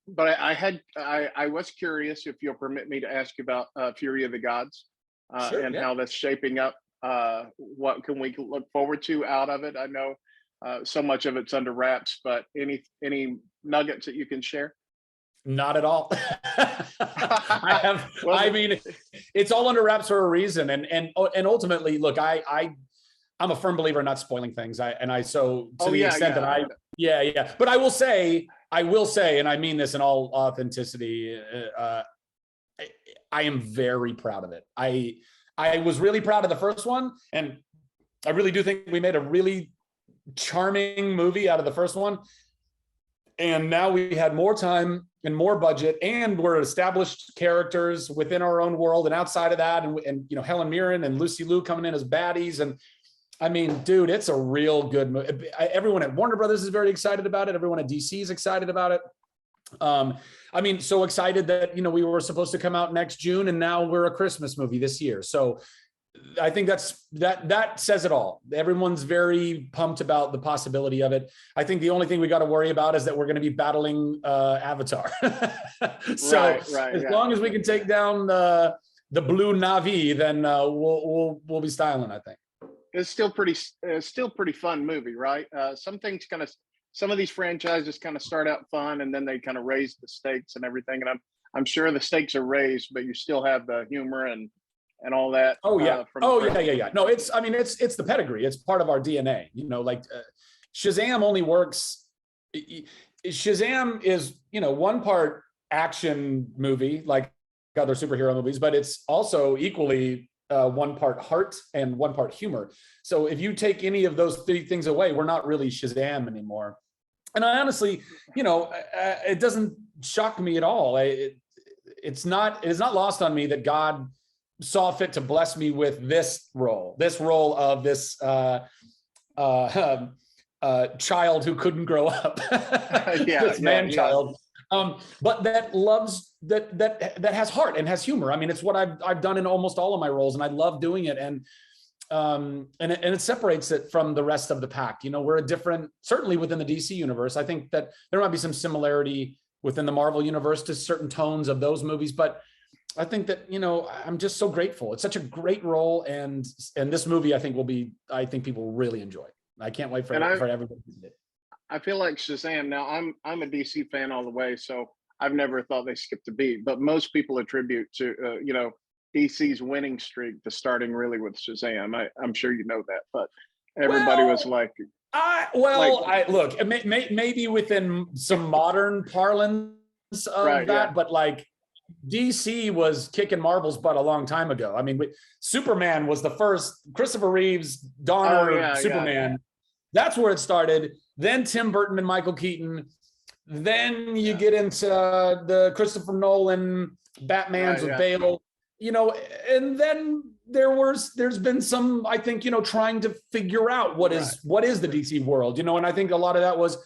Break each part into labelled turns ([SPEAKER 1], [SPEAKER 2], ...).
[SPEAKER 1] but I was curious if you'll permit me to ask you about Fury of the Gods
[SPEAKER 2] Sure.
[SPEAKER 1] and
[SPEAKER 2] Yeah.
[SPEAKER 1] how that's shaping up. What can we look forward to out of it? I know so much of it's under wraps, but any nuggets that you can share?
[SPEAKER 2] Not at all. I have.
[SPEAKER 1] Well,
[SPEAKER 2] I mean, it's all under wraps for a reason, and ultimately, look, I'm a firm believer in not spoiling things. So to
[SPEAKER 1] oh
[SPEAKER 2] the
[SPEAKER 1] yeah,
[SPEAKER 2] extent that
[SPEAKER 1] yeah.
[SPEAKER 2] yeah. But I will say, and I mean this in all authenticity, I am very proud of it. I was really proud of the first one, and I really do think we made a really charming movie out of the first one. And now we had more time and more budget, and we're established characters within our own world and outside of that, and Helen Mirren and Lucy Liu coming in as baddies, and I mean, dude, it's a real good movie. Everyone at Warner Brothers is very excited about it. Everyone at DC is excited about it. I mean, so excited that we were supposed to come out next June, and now we're a Christmas movie this year. So I think that says it all. Everyone's very pumped about the possibility of it. I think the only thing we got to worry about is that we're going to be battling Avatar. So
[SPEAKER 1] Right,
[SPEAKER 2] as
[SPEAKER 1] yeah.
[SPEAKER 2] long as we can take down the blue Navi, then we'll be styling, I think.
[SPEAKER 1] It's still pretty fun movie, right? Some of these franchises kind of start out fun and then they kind of raise the stakes and everything. And I'm sure the stakes are raised, but you still have the humor and all that.
[SPEAKER 2] Oh yeah. Yeah. No, it's the pedigree. It's part of our DNA. Shazam only works. Shazam is one part action movie like other superhero movies, but it's also equally one part heart and one part humor. So if you take any of those three things away, we're not really Shazam anymore. And I honestly, it doesn't shock me at all. It is not lost on me that God saw fit to bless me with this role of this child who couldn't grow up, this man child, but that loves that has heart and has humor. I mean, it's what I've done in almost all of my roles, and I love doing it. And it separates it from the rest of the pack. We're a different, certainly within the DC universe. I think that there might be some similarity within the Marvel universe to certain tones of those movies, but I think that, I'm just so grateful. It's such a great role. And this movie, I think people will really enjoy. I can't wait for everybody to see it.
[SPEAKER 1] I feel like Shazam. Now I'm a DC fan all the way, so I've never thought they skipped a beat. But most people attribute to DC's winning streak to starting really with Shazam. I'm sure you know that, but everybody was like,
[SPEAKER 2] look, maybe within some modern parlance of
[SPEAKER 1] right,
[SPEAKER 2] that,
[SPEAKER 1] yeah.
[SPEAKER 2] but like DC was kicking Marvel's butt a long time ago. I mean, Superman was the first. Christopher Reeves, Donner, Superman. Yeah. That's where it started. Then Tim Burton and Michael Keaton. Then you get into the Christopher Nolan Batmans with Bale. And then there's been some, I think, trying to figure out what is the DC world, and I think a lot of that was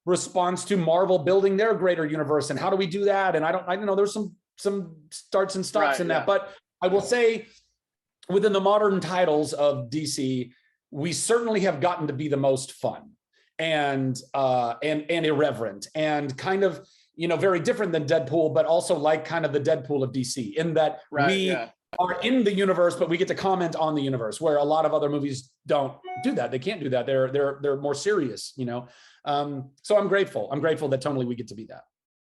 [SPEAKER 2] response to Marvel building their greater universe, and how do we do that? And I don't know, there's some starts and stops in that, but I will say within the modern titles of DC, we certainly have gotten to be the most fun and irreverent and kind of, very different than Deadpool, but also like kind of the Deadpool of DC in that we are in the universe, but we get to comment on the universe, where a lot of other movies don't do that. They can't do that. They're more serious, So I'm grateful. I'm grateful that tonally we get to be that.